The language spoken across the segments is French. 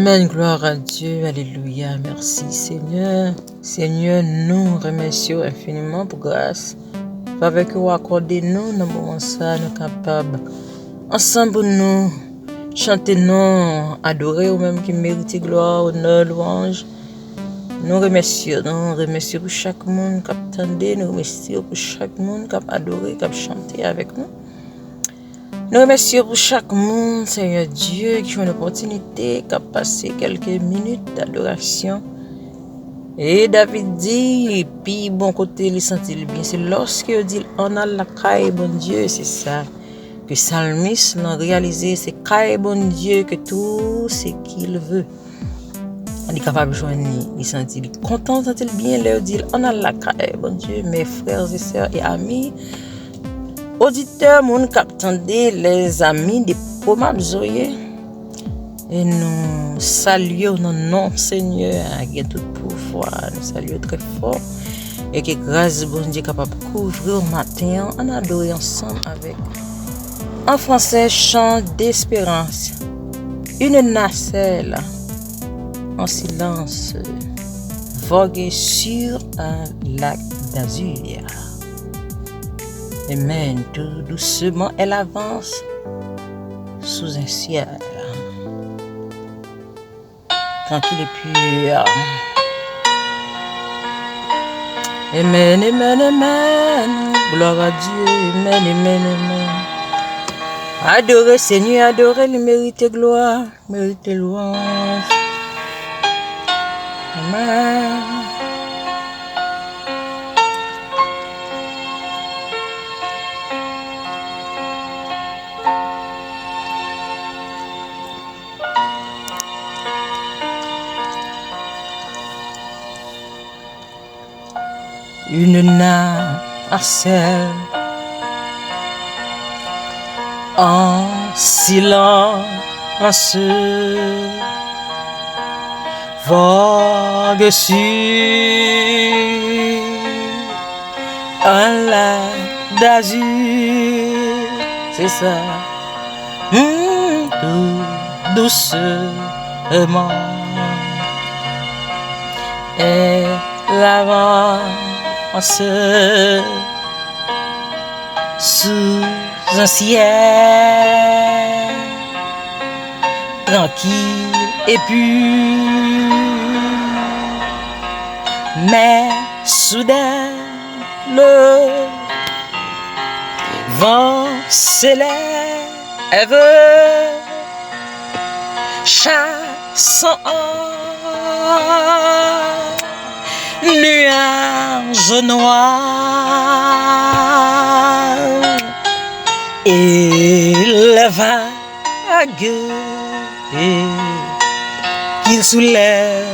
Amen, gloire à Dieu, alléluia, merci Seigneur. Seigneur, nous remercions infiniment pour grâce. Avec vous accorder nous, dans le moment ça, nous capables. Ensemble, nous chanter, nous adorer, ou même qui mérite gloire, honneur, louange. Nous remercions pour chaque monde qui attendait, nous remercions pour chaque monde qui a adoré, qui a chanté avec nous. Nous remercions pour chaque monde, Seigneur Dieu, qui a une opportunité, qui a passé quelques minutes d'adoration. Et David dit, et puis bon côté, il sentit bien. C'est lorsque il dit, on a la caille, bon Dieu, c'est ça. Que Salmiste l'a réalisé, c'est caille, bon Dieu, que tout ce qu'il veut. Il est capable de joindre, il sentit content, sentit bien, il dit, on a la caille, bon Dieu, mes frères et sœurs et amis. Auditeurs, mon captandé, les amis des Pomabzoye, et nous saluons nos noms, Seigneur, qui a tout pouvoir, nous saluons très fort, et que grâce bon Dieu capable de couvrir au matin, en adorer ensemble avec, en français, chant d'espérance, une nacelle en silence, vogue sur un lac d'azur. Amen. Tout doucement, elle avance sous un ciel tranquille et pur. Amen, amen, amen. Gloire à Dieu. Amen, amen, amen. Adorez Seigneur, adorez, il mérite gloire, mérite louange. Amen. Une nacelle en silence vogue sur un lac d'azur, c'est ça, tout doucement, et l'avance sous un ciel tranquille et pur, mais soudain le vent s'élève, chassant nuages noirs et les vagues qu'il soulève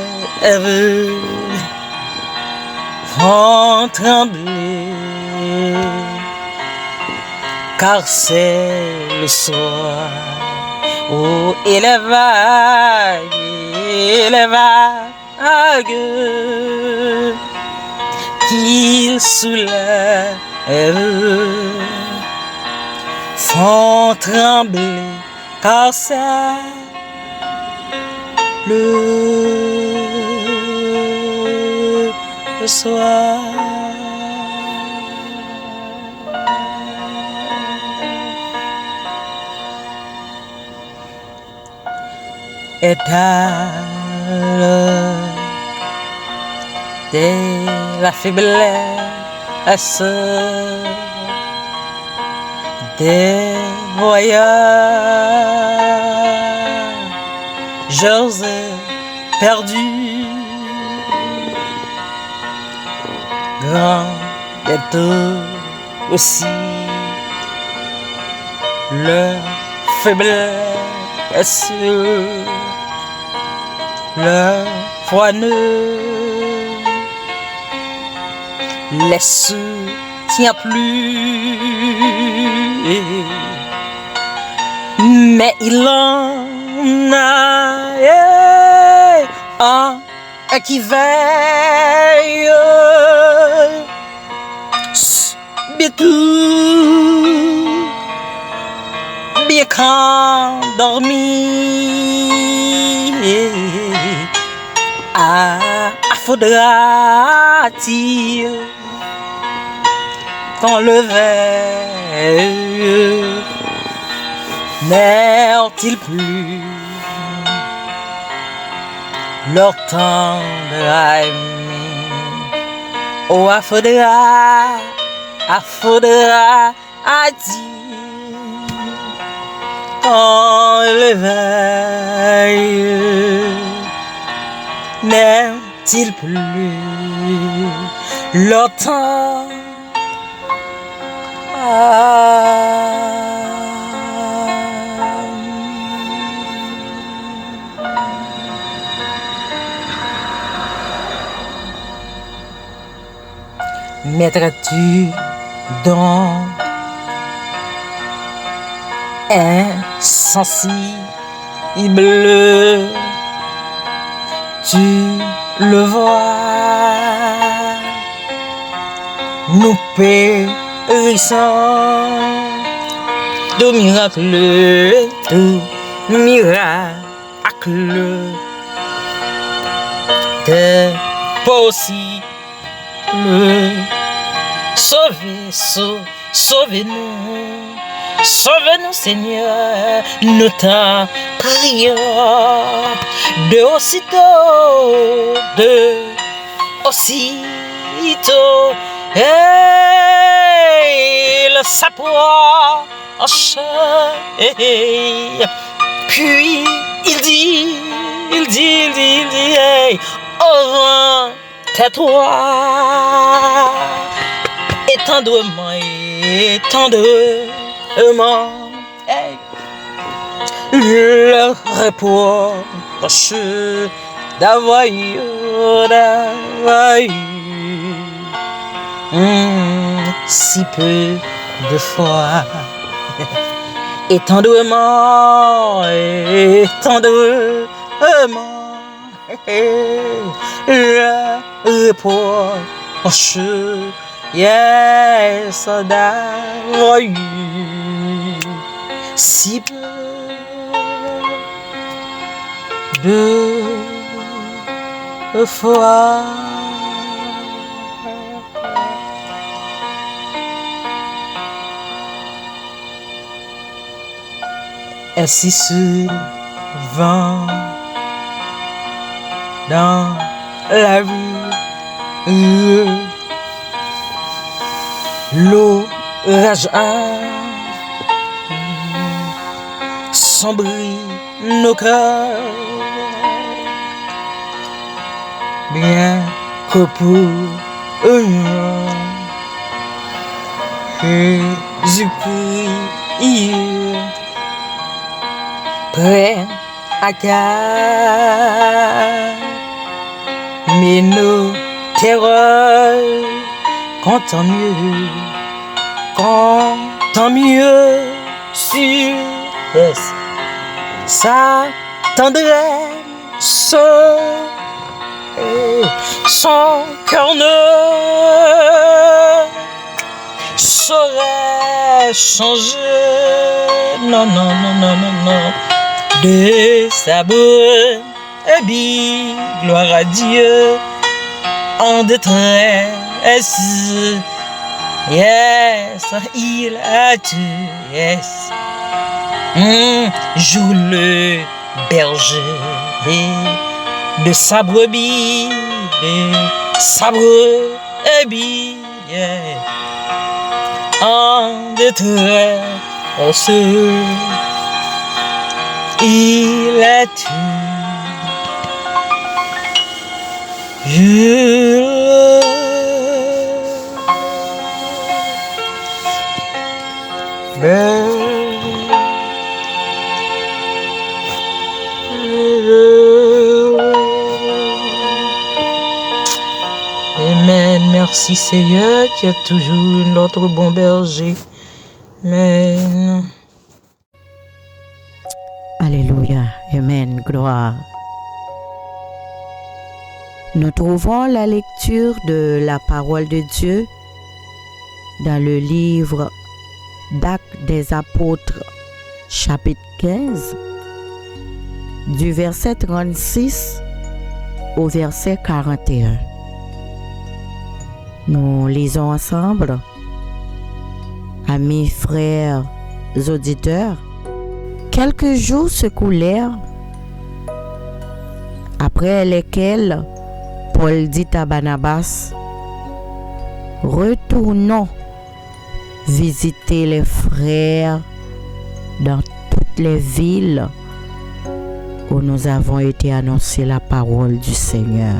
font trembler, car c'est le soir. Oh, et les vagues qu'il soulève font trembler, car c'est le soir. Étale de la faiblesse des voyageurs perdus, grand et tout aussi leur faiblesse, leur foi ne les soutient plus, mais il en a un qui veille tout bien qu'endormi, faudra-t-il t'enlever? N'est-il plus leur tendre aimé? Oh, faudra à dire enlever. N'est-il plus leur temps? Mettras-tu donc insensible, tu le vois, nous périssons de miracles, t'es possible. Sauve-nous, Seigneur, nous t'en prions. De aussitôt, le s'approche, puis il dit, au vent, tais-toi. Étendrement, hey. Le reproche d'avoir eu si peu de foi. Étendrement, le reproche, yes, d'avoir eu si peu de foi. Ainsi souvent dans la rue, l'orage sombrit nos cœurs, bien que pour Jésus-Christ prenne à garde, mais nos terreurs, tant mieux sur sa tendresse, son cœur ne saurait changer, non, de sa brebis, gloire à Dieu, en détresse, yes, il a tué, yes, joue le berger de sa brebis, yeah, en détresse, il a tué. Amen. Merci Seigneur, tu es toujours notre bon berger. Amen. Alléluia. Amen. Gloire. Nous trouvons la lecture de la parole de Dieu dans le livre d'Actes des Apôtres, chapitre 15, du verset 36 au verset 41. Nous lisons ensemble, amis, frères, auditeurs. Quelques jours se coulèrent, après lesquels Paul dit à Barnabas, « Retournons visiter les frères dans toutes les villes où nous avons été annoncés la parole du Seigneur,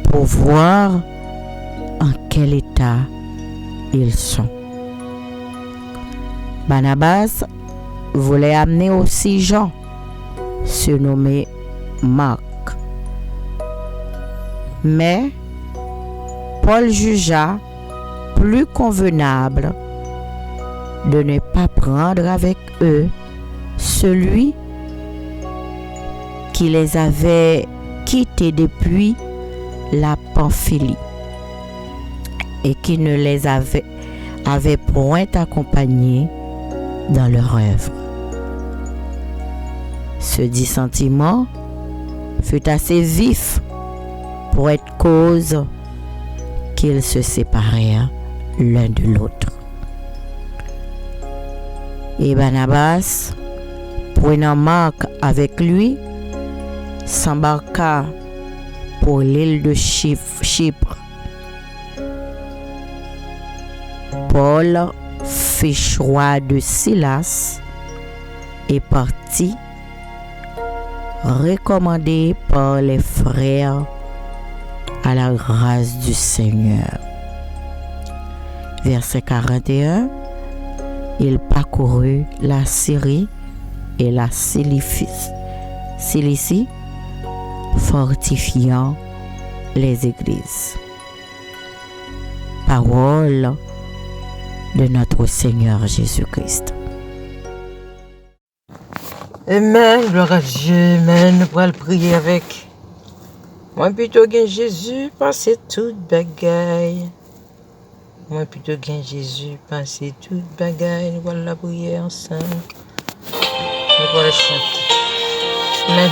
pour voir en quel état ils sont. » Barnabas voulait amener aussi Jean, surnommé Marc. Mais Paul jugea plus convenable de ne pas prendre avec eux celui qui les avait quittés depuis la Pamphylie et qui ne les avait point accompagnés dans leur œuvre. Ce dissentiment fut assez vif pour être cause qu'ils se séparèrent l'un de l'autre. Et Barnabas, prenant Marc avec lui, s'embarqua pour l'île de Chypre. Paul fit choix de Silas et partit, recommandé par les frères à la grâce du Seigneur. Verset 41, il parcourut la Syrie et la Cilicie, fortifiant les églises. Parole de notre Seigneur Jésus-Christ. Amen, gloire à Dieu, amen. Nous pourrons le prier avec. Moi plutôt gain Jésus, passer toute bagaille. Moi plutôt gain Jésus, passer toute bagaille. Nous allons la prier ensemble. Nous allons chanter. Amen.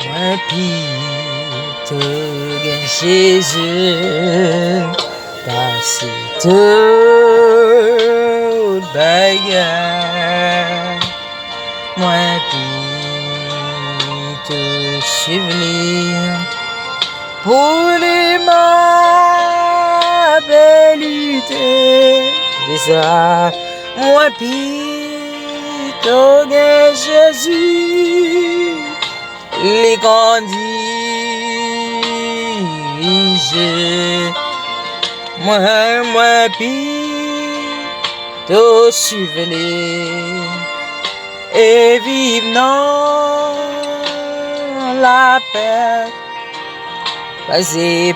Moi plutôt gain Jésus, passer toute bagaille. Moi plutôt suivre pour les m'appeler lutter. C'est ça. Moi plutôt gain Jésus, les conduire. Moi plutôt suivre et vivre dans la paix. Passer,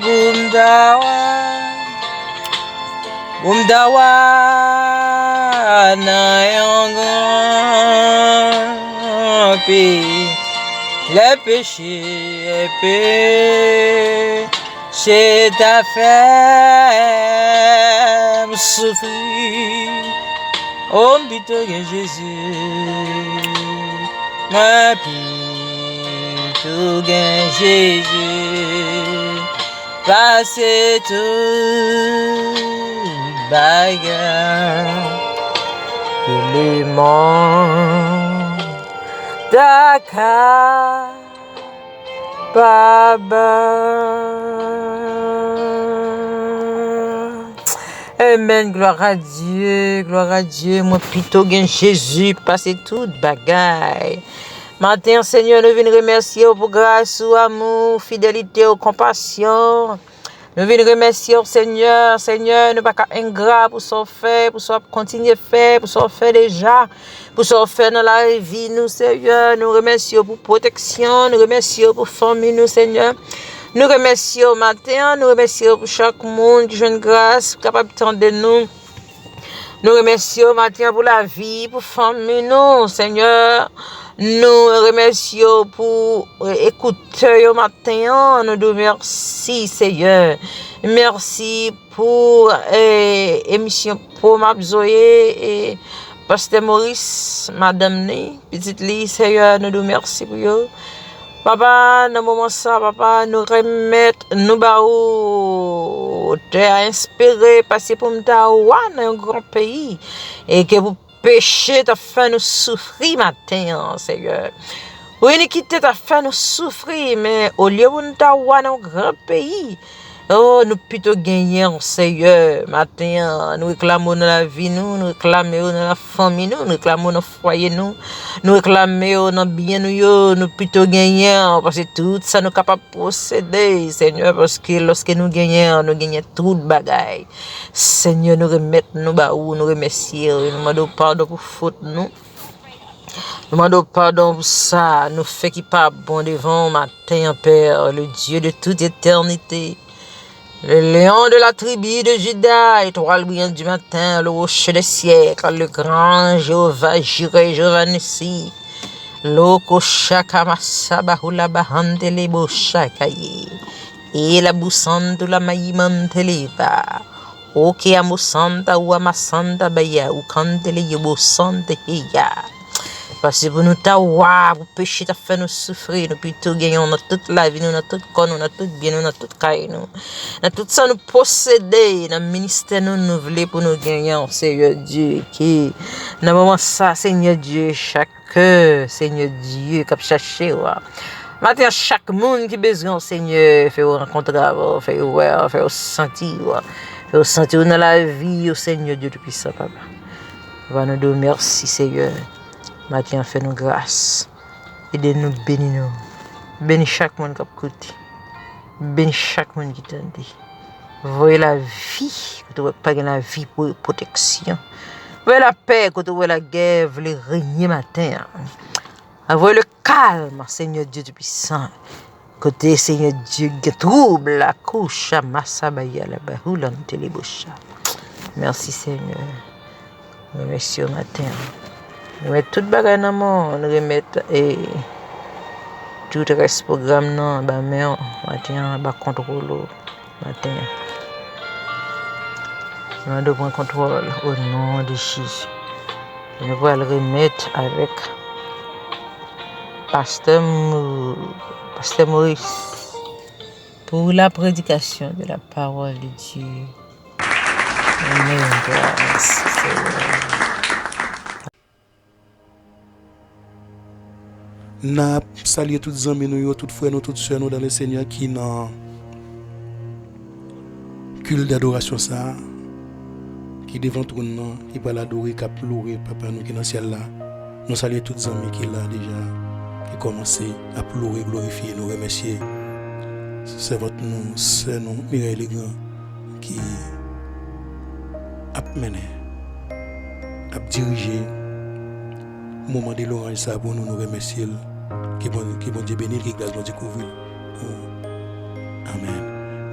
boumdawa, na yon grand pays. Le péché t'a fait me souffrir. Oh, plutôt que Jésus, moi plutôt que Jésus, passer tout bagarre que le monde d'accaparer. Amen, gloire à Dieu, moi plutôt gain Jésus, passer toute bagaille. Matin, Seigneur, nous venons remercier pour grâce, ou amour, fidélité, ou compassion. Nous venons remercier Seigneur, nous pas ingrat pour ce faire, pour ce continuer à faire, pour ce faire déjà, pour ce faire dans la vie, nous, Seigneur. Nous remercions pour protection, nous remercions pour famille, nous, Seigneur. Nous remercions matin, nous remercions pour chaque monde qui joue grâce, capable de nous. Nous remercions matin pour la vie, pour famille, nous, Seigneur. Nous remercions pour écouter au matin. Nous disons merci, Seigneur. Merci pour émission pour m'absoyer et Pasteur Maurice, Madame Né, petite Lee, Seigneur, nous nous merci pour eux. Papa, dans le moment ça, papa, nous remettre, nous baou, t'es inspiré, passer pour nous dans un grand pays, et que vous péché, t'as fait nous souffrir matin, Seigneur. Oui, iniquité t'a fait nous souffrir, mais au lieu de nous dans un grand pays, oh, nous plutôt gagner, Seigneur, matin, nous réclamons dans la vie, nous réclamons dans la famille, nous réclamons dans le foyer, nous réclamons dans le bien, nous plutôt gagner, parce que tout ça nous capable de posséder, Seigneur, parce que lorsque nous gagnons tout de bagaille. Seigneur, nous remettons, nous remercions, nous demandons pardon pour faute, nous demandons pardon pour ça, nous fait qui pas bon devant matin, Père, le Dieu de toute éternité. Le lion de la tribu de Juda, étoile brillante du matin, le rocher des siècles, le grand Jéhovah Jireh, Jéhovah Nissi, Loko Shaka Masaba Hula Bahandele Boshakaye, et la boussante la maïmanteleva, oke amosanta ou amasanta baya, ou kantele yobosante heya. Parce que pour nous tawa, pour pécher, t'as fait nous souffrir, nous plutôt gagnons dans toute la vie, nous dans tout corps, nous dans tout bien, nous dans toute caille, nous. Dans tout ça, nous posséder, dans le ministère, nous voulons pour nous gagner, Seigneur Dieu, qui, dans le moment ça, Seigneur Dieu, chaque cœur, Seigneur Dieu, qui a cherché, maintenant, chaque monde qui a besoin, Seigneur, fait rencontrer, fait voir, fait sentir dans la vie, Seigneur Dieu, depuis ça, papa. Va nous dire merci, Seigneur. Matin, fais-nous grâce. Aidez-nous, bénis-nous. Bénis chaque monde qui a écouté. Bénis chaque monde qui t'a dit. Voyez la vie, que tu ne pas la vie pour protection. Voyez la paix, que tu vois la guerre, le régner matin. Voyez le calme, Seigneur Dieu du puissant. Côté Seigneur Dieu, qui trouble la couche à Massabaya, la bahoula, télébocha. Merci Seigneur. Merci au matin. Nous mettons tout bagage dans mon, nous remettons et tout le reste programme non, bah mais matin, bah contrôle matin. Nous devons contrôle au nom de Jésus. Nous allons le remettre avec Pasteur Maurice pour la prédication de la parole de Dieu. Amen. Merci Seigneur. N'a salué toutes les amis, nous, toutes frères, nous, toutes sœurs, nous dans le Seigneur qui dans culte d'adoration ça, qui devant tout nous, qui va l'adorer, qui a pleuré, papa nous qui dans le ciel là. Nous saluons toutes les amis qui là déjà, qui commencé à pleurer, glorifier, nous remercier. C'est votre nous, c'est nous, Mireille Legrand, qui a mené, a dirigé le moment de l'orange ça pour nous remercier. Qui bon Dieu bénir, qui grâce bon Dieu couvrir. Amen.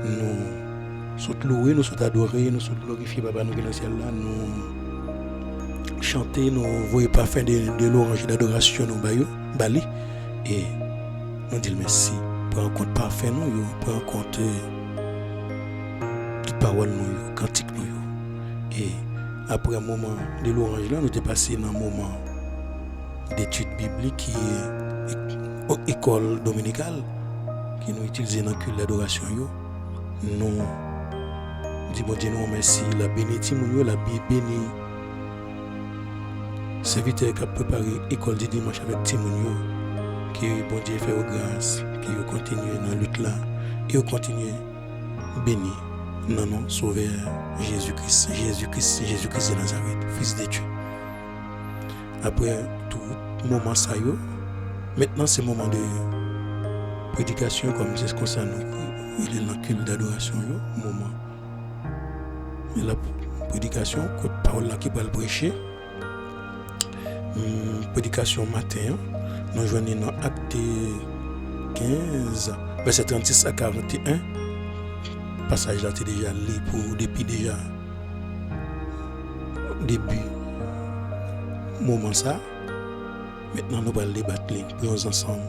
Nous sommes loués, nous sommes adorés, nous sommes glorifiés, papa, nous qui dans le ciel là, nous chanter, nous voyons parfum de l'orange d'adoration, nous bali, et nous disons merci pour un compte parfait, nous, pour un compte de parole, nous, cantique, nous. Et après un moment de l'orange là, nous sommes passés dans un moment d'études bibliques qui est école dominicale qui nous utilisons dans le culte d'adoration. Nous disons Dieu nous merci, la bénédiction, la béni. Serviteur qui a préparé l'école du dimanche avec Timounio, qui bon Dieu fait grâce, qui continue dans la lutte là, et continue béni. Non, sauveur Jésus-Christ de Nazareth, fils de Dieu. Après tout moment ça maintenant c'est le moment de prédication comme c'est ce qu'on s'en il est dans le culte d'adoration moment et la prédication que parole là qui va le prêcher prédication matin nous joignons dans Acte 15 verset 36 à 41 passage là c'est déjà lu pour depuis déjà début moment ça. Maintenant, nous allons débattre, prions ensemble.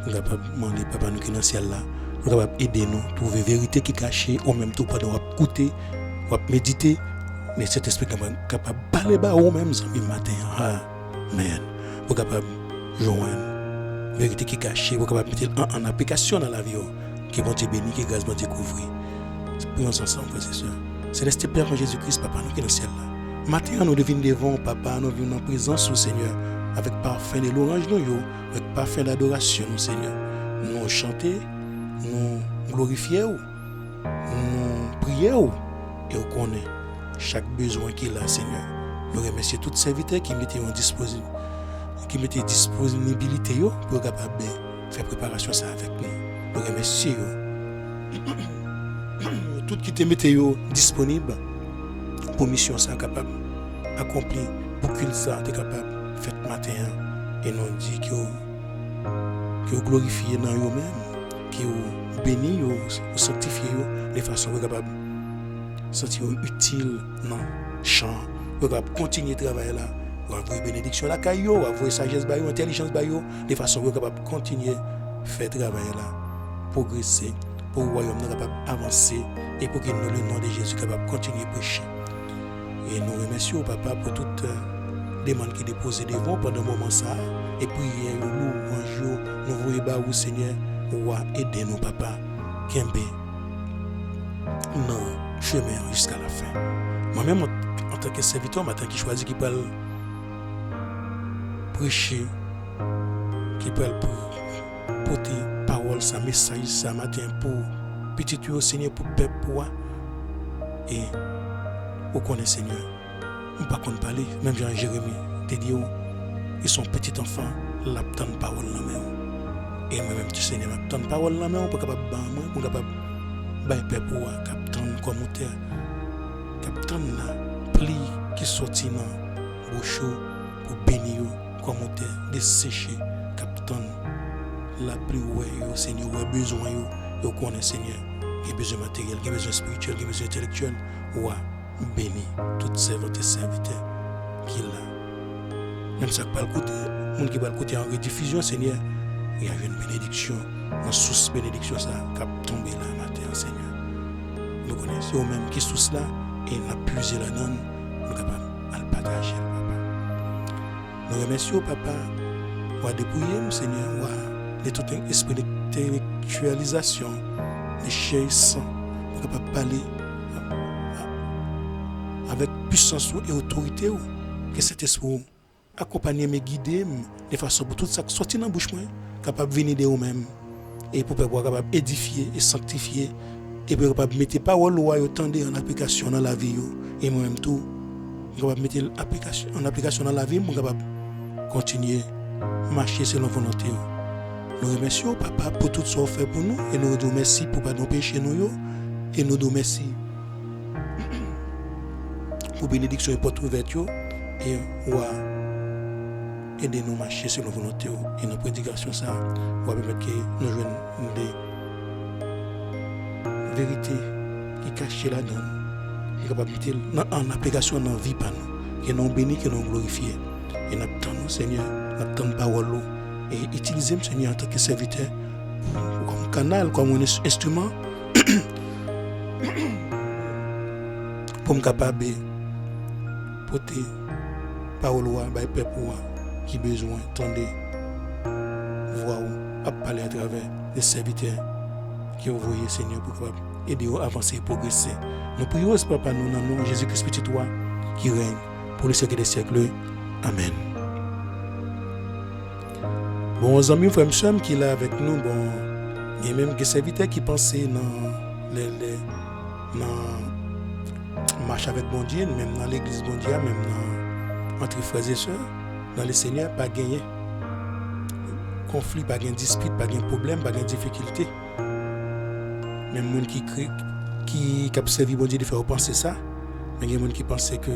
Nous allons demander papa nous qui dans le ciel là. Nous allons aider nous à trouver la vérité qui est cachée, en même temps, nous allons écouter, nous allons méditer, mais cet esprit est capable de parler bah ou même amis matin. Amen. Pour capable joindre vérité qui est cachée, pour capable mettre en application dans la vie qui vont te bénir, qui grâce vont te couvrir. Prions ensemble, frères et sœurs. Céleste Père en Jésus-Christ, Papa, nous qui dans le ciel là. Matin, nous devenons devant, Papa, nous venons en présence au Seigneur, avec parfum de louange, avec parfum d'adoration, Seigneur. Nous chanter, nous glorifier, nous prier, et nous connaissons chaque besoin qu'il a, Seigneur. Nous remercions tous les serviteurs qui mettent en disponibilité, pour capable faire préparation ça avec nous. Nous remercions tout qui te mette disponible pour mission ça capable accomplir pour qu'il ça t'es capable fait matin et nous dit que glorifier dans eux même que bénir ou sanctifier de façon capable sentir utile non champ pour capable continuer travailler là pour avoir bénédiction la caillou avoir sagesse ba yo intelligence ba yo de façon capable continuer faire travailler là progresser pour le royaume capable avancer et pour que nous, le nom de Jésus capable continuer à prêcher. Et nous remercions Papa pour toutes les demandes qui déposent devant pendant le moment ça et prier louange nous voyons bas au Seigneur ou aider nous Papa Kembe non chemin jusqu'à la fin. Moi-même en tant que serviteur, en tant que choisi qui parle prêcher, qui parle pour porter parole, sa message, sa matin pour petit tuyau Seigneur pour peuple pour et au connaît Seigneur. On pas qu'on parler, même Jean Jérémie te dit ils sont petits enfants, l'abtend parole la main. Et moi-même tu Seigneur l'abtend parole la main pour capable pour capable bailler peuple pour captain commentaire captain la pli qui sorti dans bouche pour bénir commentaire dessécher captain la pluie ouais Seigneur ouais besoin yo connaît Seigneur qui a besoin matériel qui a besoin spirituel qui a besoin intellectuel ouais béni toutes serviteurs qui là même ça pas le côté monde qui va le côté en rediffusion Seigneur il y a une bénédiction une source bénédiction ça qui a tombé là matin Seigneur nous connaissons eux même qui source là et n'a puisé la donne nous capable à le partager papa nous remercions papa ouais dépouiller Seigneur ouais de tout esprit d'intellectualisation, de chair sang, pour capable parler avec puissance et autorité, que cet esprit accompagner me guider de façon pour tout ça sortir dans bouche moi, capable venir de vous-même et pour pouvoir capable édifier et sanctifier et pour capable mettre parole loi et tendre en application dans la vie et moi-même tout capable mettre en application dans la vie pour capable continuer marcher selon volonté. Nous remercions papa pour tout ce qu'on fait pour nous et nous disons merci pour pardon péché nous et nous disons merci pour bénédiction et porte ouverte et aider nous marcher selon volonté et nos prédications ça va permettre que nous joignons des vérités qui cachent là-dedans et capable mettre en application dans la vie par nous que nous bénis que nous glorifions et nous attendons Seigneur nous attendons parole et utiliser Seigneur en tant que serviteur comme canal, comme un instrument pour me capable de porter parole à peuple qui besoin tendre voir à parler à travers les serviteurs qui ont envoyé Seigneur pour capable aider à avancer et progresser. Nous prions papa nous dans le nom de Jésus-Christ petit toi qui règne pour les siècles des siècles. Amen. Bon, amis, frères et sœurs qui est là avec nous, bon, il y a même des serviteurs qui pensaient dans marche avec bon Dieu, même dans l'église bon Dieu, même entre frères et sœurs, dans le Seigneur, pas gagner conflit, pas gagner dispute, pas gagner problème, pas gagner difficulté. Même les gens qui a servi bon Dieu de faire penser ça, mais il y a des gens qui pensaient que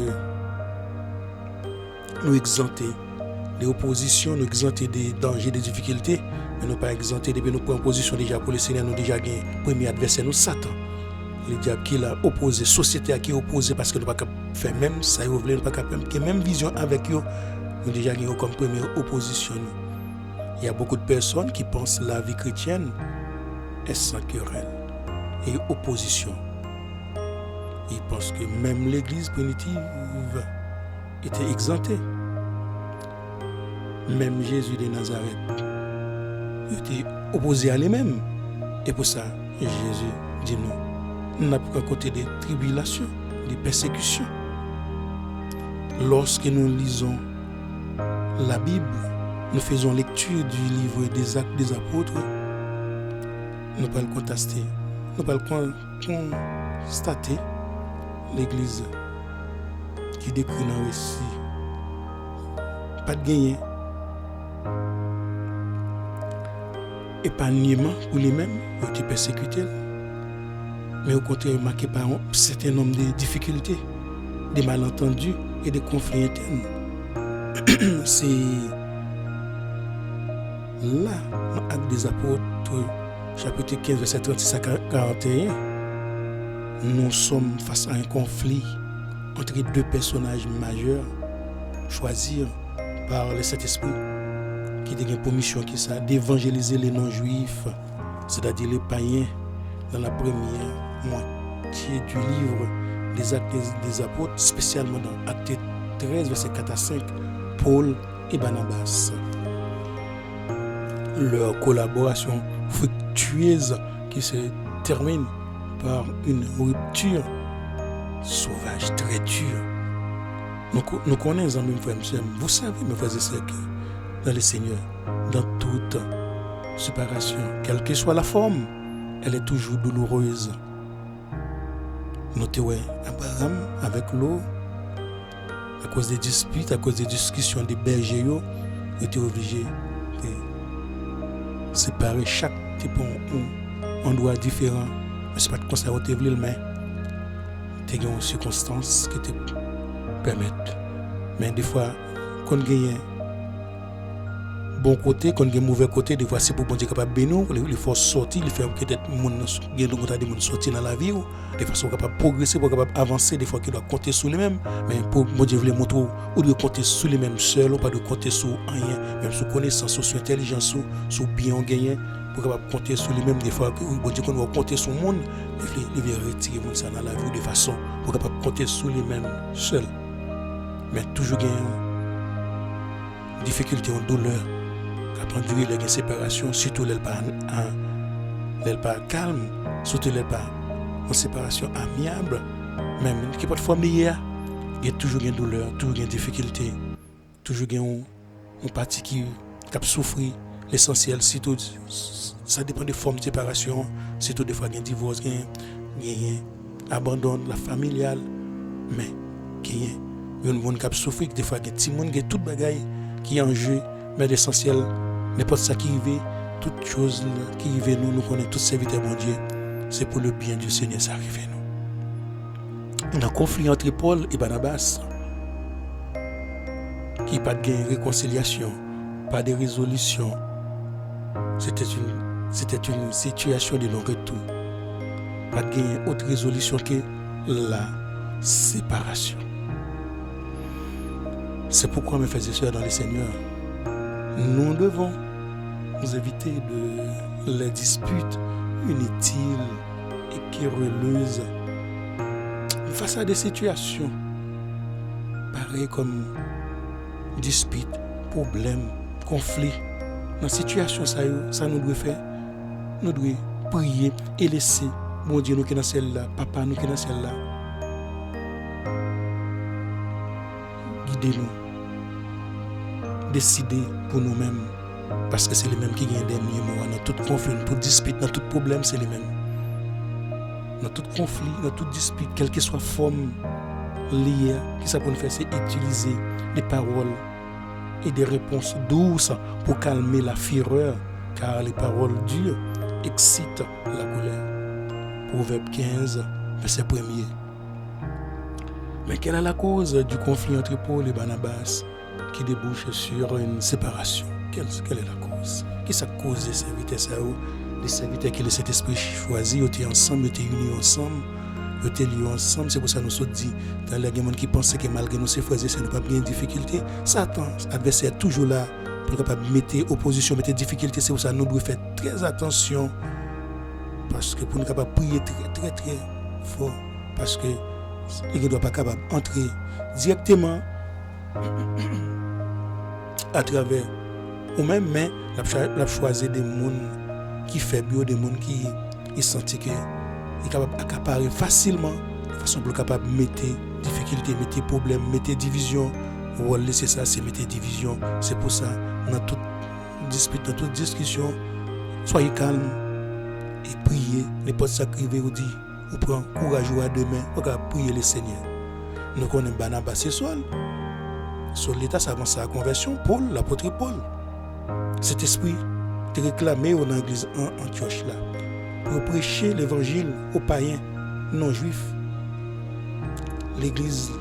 nous exempter des oppositions, nous exempter des dangers, des difficultés, mais nous pas exempter depuis nous prenons position déjà pour le Seigneur, nous déjà gagné premier adversaire, nous Satan. Le diable qui l'a opposé, société à qui opposé parce que nous pas faire même ça, nous voulons pas faire même vision avec eux, nous déjà gagné comme première opposition. Il y a beaucoup de personnes qui pensent la vie chrétienne est sans querelle et opposition. Ils pensent que même l'église primitive était exempté. Même Jésus de Nazareth était opposé à lui-même. Et pour ça, Jésus dit non. Nous n'avons pas côté des tribulations, des persécutions. Lorsque nous lisons la Bible, nous faisons lecture du livre des Actes des Apôtres, nous pas le contester, nous pas le constater l'Église qui décrit dans le récit. Pas de gagner. Épargnement pour lui-même, il a été persécuté. Mais au contraire, marqué par un certain nombre de difficultés, des malentendus et des conflits internes. C'est là, dans l'Acte des Apôtres, chapitre 15, verset 36 à 41, nous sommes face à un conflit entre deux personnages majeurs choisis par le Saint-Esprit qui a pour mission qui ça d'évangéliser les non-juifs, c'est-à-dire les païens, dans la première moitié du livre des Actes des Apôtres, spécialement dans Acte 13, verset 4 à 5, Paul et Barnabas. Leur collaboration fructueuse qui se termine par une rupture sauvage, très dure. Nous connaissons, mes frères et sœurs, vous savez, mes frères et sœurs, que dans le Seigneur, dans toute séparation, quelle que soit la forme, elle est toujours douloureuse. Notez, Abraham, avec l'eau, à cause des disputes, à cause des discussions des bergers, il était obligé de séparer chaque type d'endroit différent. Mais ce n'est pas comme ça que vous voulez, mais il y a des circonstances qui te permettent. Mais des fois, quand il y a bon côté, quand il y a mauvais côté, des fois c'est pour bon Dieu capable de bénir, il faut sortir, il faut peut-être des gens sortir dans la vie, des fois sont capables de progresser, pour capable avancer, des fois qu'il doit compter sur lui-même, mais pour bon Dieu voulait montrer ou de compter sur lui-même seul, ou pas de compter sur rien, même sur connaissance, sur intelligence, sur bien gagné, pour capable compter sur lui-même, des fois bon Dieu qu'on doit compter sur le monde, il veut retirer ça dans la vie de façon pour capable compter sur lui-même seul, mais toujours gagner difficulté en douleur. Après la séparation, surtout elle pas calme, surtout elle pas en séparation amiable, même qui peut être meilleure, il y a toujours une douleur, toujours une difficulté, toujours une partie qui a souffert. L'essentiel, surtout, ça dépend des formes de séparation, surtout des fois il y a un divorce, il y a un abandon, la familiale, mais il y a un monde qui a souffert, des fois il y a un petit monde qui a tout bagaille qui est en jeu, mais l'essentiel, n'importe ça qui arrive, toute chose qui arrive, nous connaissons tous serviteurs de Dieu, c'est pour le bien du Seigneur, ça arrive nous. Dans le conflit entre Paul et Barnabas, qui n'a pas de réconciliation, pas de résolution, c'était une situation de non-retour. Pas de autre résolution que la séparation. C'est pourquoi, mes frères et sœurs dans le Seigneur, nous devons nous éviter de les disputes inutiles et querelleuses face à des situations pareilles comme disputes, problèmes, conflits. Dans la situation, ça nous doit faire, nous devons prier et laisser mon Dieu nous qui est dans celle-là, papa nous qui est dans celle-là, guidez-nous. Décider pour nous-mêmes, parce que c'est les mêmes qui gagnent des mots dans tout conflit, dans tout dispute, dans tout problème, c'est les mêmes. Dans tout conflit, dans toute dispute, quelle que soit la forme liée, qui ça peut nous faire, c'est utiliser des paroles et des réponses douces pour calmer la fureur, car les paroles dures excitent la colère. Proverbe 15, verset 1er. Mais quelle est la cause du conflit entre Paul et Barnabas qui débouche sur une séparation? Quelle est la cause? Qu'est-ce qui a causé ces serviteurs? Les serviteurs que le Saint-Esprit choisit, ils étaient ensemble, ils étaient unis ensemble, ils étaient liés ensemble. C'est pour ça que nous sommes dit, dans les gens qui pensaient que malgré nous, ces frères et sœurs, nous n'avons pas bien de difficultés. Satan, l'adversaire, est toujours là pour mettre opposition, mettre difficulté. C'est pour ça que nous devons faire très attention. Parce que pour nous capables de prier très, très, très fort. Parce que il ne doit pas capable d'entrer directement à travers ou même mais la choisir des mondes qui faibles, des mondes qui sentent que est capable d'accaparer facilement de façon pour capable mettre difficulté, mettre problème, mettre division. Ou laisser ça, c'est mettre division. C'est pour ça, dans toute dispute, dans toute discussion, soyez calme et priez. Les potes s'acrivent ou dit, ou prend courage ou à demain, ou à prier le Seigneur. Nous connaissons Barnabas et Saul. Sur l'état, ça avance à la conversion. Paul, l'apôtre Paul. Cet esprit est réclamé dans l'église en Antioche là, pour prêcher l'évangile aux païens non juifs. L'église,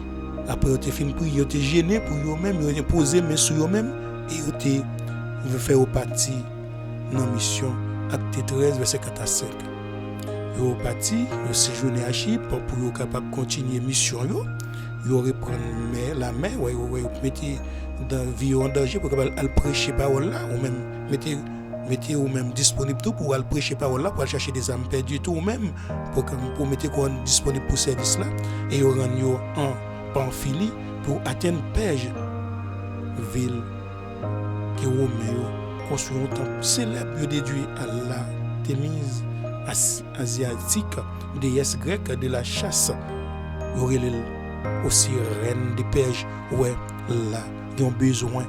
après, ils ont fini de prier, ils ont été gênés pour eux-mêmes, ils ont posé main sur eux-mêmes et ils ont fait partie dans la mission, acte 13, verset 4 à 5. Ils ont parti, ils ont séjourné à Chypre pour être capables de continuer la mission. Ils ont repris la main, ils ont mis dans la vie en danger pour aller prêcher la parole là, ou même mettez vous-même disponible tout pour aller prêcher la parole là, pour aller chercher des âmes perdues tout, ou même pour mettre disponible pour ce service là, et ils ont rendu en Pamphylie pour atteindre Perge, ville qui est Romain, construit un temple célèbre dédié à l'Artémise asiatique, déesse grecque de la chasse. Il y a aussi reine de Perge, ouais, là, ils ont besoin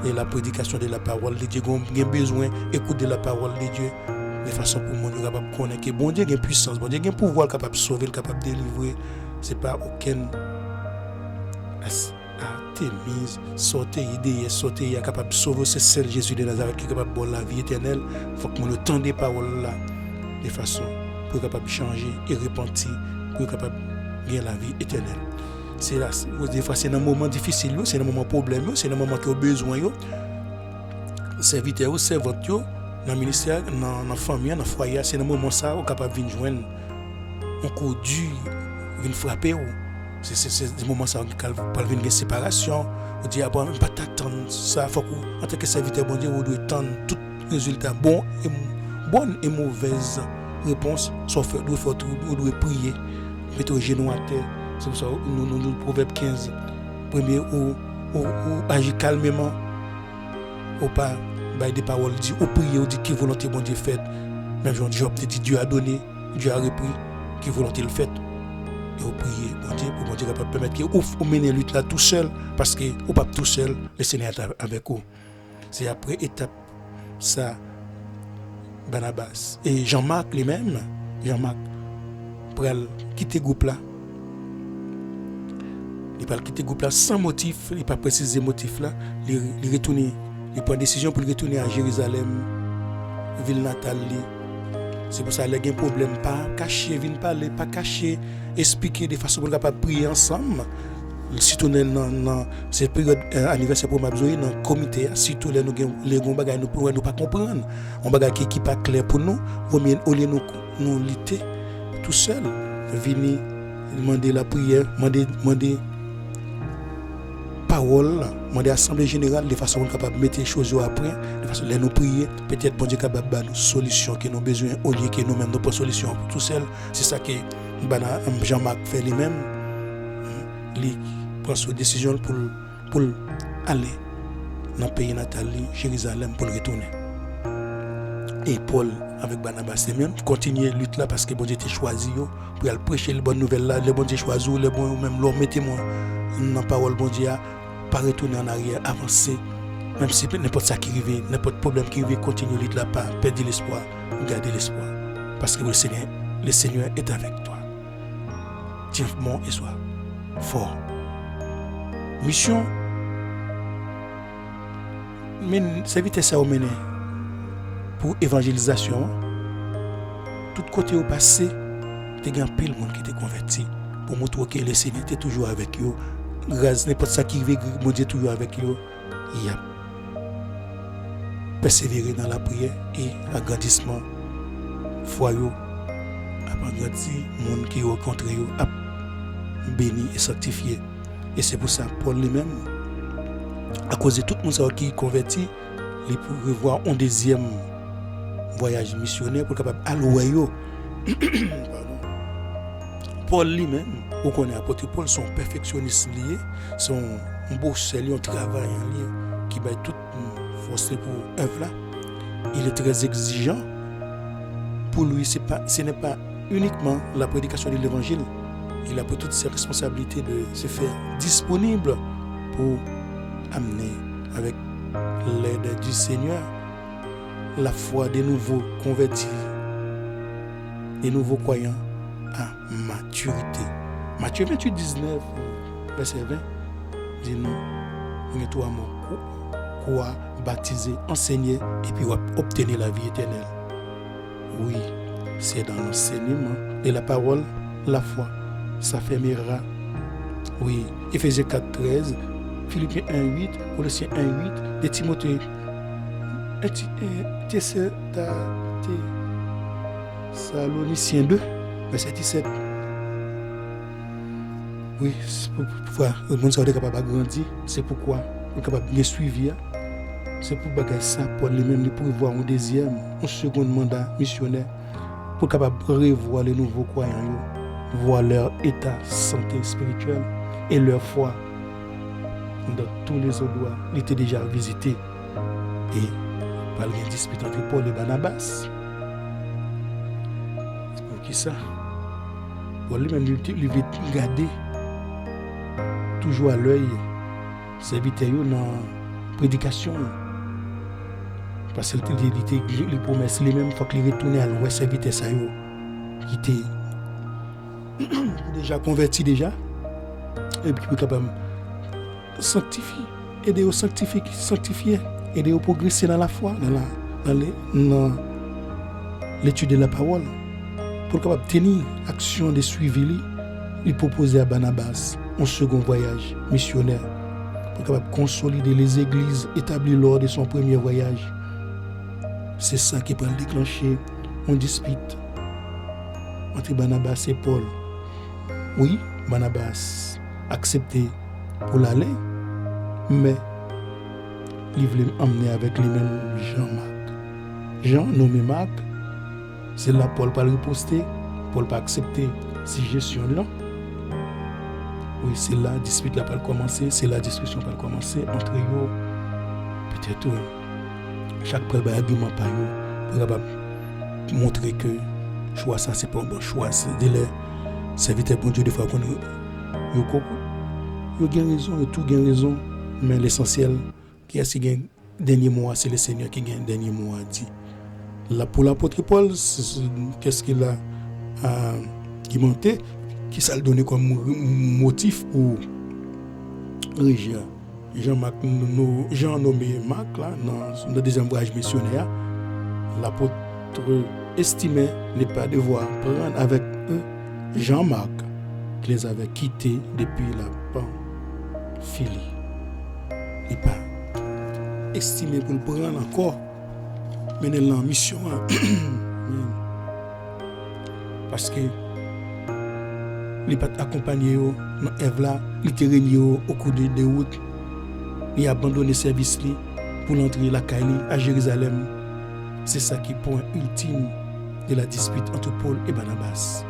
de la prédication de la parole de Dieu, ils ont besoin d'écouter la parole de Dieu, de façon pour moi, nous capable de connaître que bon Dieu a une puissance, bon Dieu a un pouvoir capable de sauver, capable de délivrer. C'est pas aucun Artémise, sortez idée, sortez capable de sauver, c'est celle Jésus de Nazareth qui est capable de donner la vie éternelle. Il faut que nous entende des paroles là de façon pour être capable de changer et repentir, pour être capable de gagner la vie éternelle. C'est là, des fois c'est un moment difficile, c'est un moment problème, c'est un moment qui a besoin. Serviteurs, servantes, dans le ministère, dans la famille, dans le foyer, c'est un moment ça, on est capable de joindre un coup dur, de frapper. C'est des moments ça qui parle d'une séparation. On dit pas t'attendre ça. Faut en tant que serviteur bon Dieu, on doit attendre tout résultat bonne et mauvaise réponse. Sauf on doit prier, mettre au genou à terre. C'est pour ça nous Proverbe 15. Premier ou agir calmement, ou pas des paroles dit ou prier ou dit qui volonté bon Dieu fait. Même Job dit Dieu a donné, Dieu a repris, qui volonté le fait. Et vous priez, bon Dieu, pour bon Dieu capable permettre que vous menez lutte là tout seul, parce que vous pas tout seul, le Seigneur est avec vous. C'est après étape ça, Barnabas et Jean-Marc lui-même, pour quitter le groupe là. Il va quitter le groupe là sans motif, il pas préciser motif là, il retourner, il prend décision pour retourner à Jérusalem, ville natale. C'est pour ça qu'il y a un problème, pas caché, venir parler, pas caché, expliquer de façon pour capable prier ensemble. Si tout dans cette période anniversaire pour m'absorer dans le comité, si tout les bagages nous pouvons pas comprendre, on bagage qui pas clair pour nous, au lieu nous lutter tout seul, venir demander la prière, demander parole, demander assemblée générale de façon capable de mettre les choses après, de façon de nous prier, peut-être bon Dieu capable de nous solution que nous besoin au lieu que nous-mêmes nous pas solution pour tout seul. C'est ça que Jean-Marc fait lui-même. Il prend sa décision pour aller dans le pays natal, Jérusalem, pour retourner. Et Paul, avec Barnabas, même continuer la lutte là parce que bon Dieu t'a choisi pour aller prêcher les bonnes nouvelles là, les bon Dieu choisi, les bons même leur mettez-moi dans la parole bon Dieu, pas retourner en arrière, avancer, même si n'importe ça qui arrive, n'importe problème qui arrive, continuer la lutte là, pas perdre l'espoir, garder l'espoir, parce que le Seigneur est avec toi. Tiens bon et sois fort. Mission, mais serviteur ça au mené pour évangélisation. Tout côté au passé, tu as un pile monde qui t'est converti pour montrer que le Seigneur est toujours avec eux. Grâce n'importe ça qui veut, mon Dieu est toujours avec eux. Il a persévéré dans la prière et agrandissement. Foi yo a agrandi, monde qui rencontre yo a béni et sanctifié. Et c'est pour ça Paul lui-même, à cause de tout le monde qui est converti, il peut revoir un deuxième voyage missionnaire pour capable aller au Paul lui-même, on connaît apôtre Paul, son perfectionniste lié, son un beau sel, un travail en lieu qui va tout forcer pour œuvre là. Il est très exigeant. Pour lui, ce n'est pas uniquement la prédication de l'évangile. Il a pris toutes ses responsabilités de se faire disponible pour amener avec l'aide du Seigneur la foi des nouveaux convertis, des nouveaux croyants à maturité. Matthieu 28, 19, verset 20, dit non, on est tout à mon croire, baptiser, enseigner et puis obtenir la vie éternelle. Oui, c'est dans l'enseignement de la parole, la foi s'affermira. Oui, Éphésiens 4, 13, Philippiens 1, 8, Colossiens 1, 8, de Timothée, Thessaloniciens 2, verset 17. Oui, c'est pour pouvoir le monde soit capable de grandir, c'est pourquoi on est capable de bien suivre. C'est pour bagager ça pour lui-même pour voir un deuxième, un second mandat missionnaire pour capable revoir les nouveaux croyants, voir leur état santé spirituelle et leur foi dans tous les endroits. Il était déjà visité et par une dispute entre Paul et Barnabas. C'est pour qui ça? Pour lui-même, il veut garder toujours à l'œil serviteur dans la prédication. Parce que les promesses, les mêmes, il faut qu'il retourne à l'ouest serviteur ça qui était déjà converti déjà. Et puis il est capable de sanctifier, aider au sanctifier, aider au progresser dans la foi, dans l'étude de la parole. Pour capable tenir action de suivi, il proposait à Barnabas un second voyage missionnaire pour capable consolider les églises établies lors de son premier voyage. C'est ça qui peut déclencher une dispute entre Barnabas et Paul. Oui, Barnabas accepté pour l'aller, mais il voulait emmener avec lui-même Jean-Marc. Jean, nommé Marc, c'est là Paul pas riposter, Paul pas accepter cette gestion-là. Oui, c'est là la dispute là pas commencer, c'est la discussion pas commencer entre eux. Peut-être chaque preuve argument par eux pour montrer que choix ça c'est pas un bon choix, c'est de les serviteurs bon Dieu des fois qu'on yo gagne raison, tout gagne raison, mais l'essentiel qui est gagne dernier mot, c'est le Seigneur qui gagne dernier mot dit. Là pour l'apôtre Paul, qu'est-ce qu'il a argumenté, qui ça le donné comme motif pour régir Jean nommé Marc là dans le deuxième voyage missionnaire. L'apôtre estimait ne pas devoir prendre avec eux Jean-Marc qui les avait quittés depuis la Pamphylie. Il n'a pas estimé pour le prendre encore mener la mission parce que il n'a pas accompagné dans Ève là, il était régné au cours des routes. Il a abandonné le service pour l'entrée la Kaili à Jérusalem. C'est ça qui est le point ultime de la dispute entre Paul et Barnabas.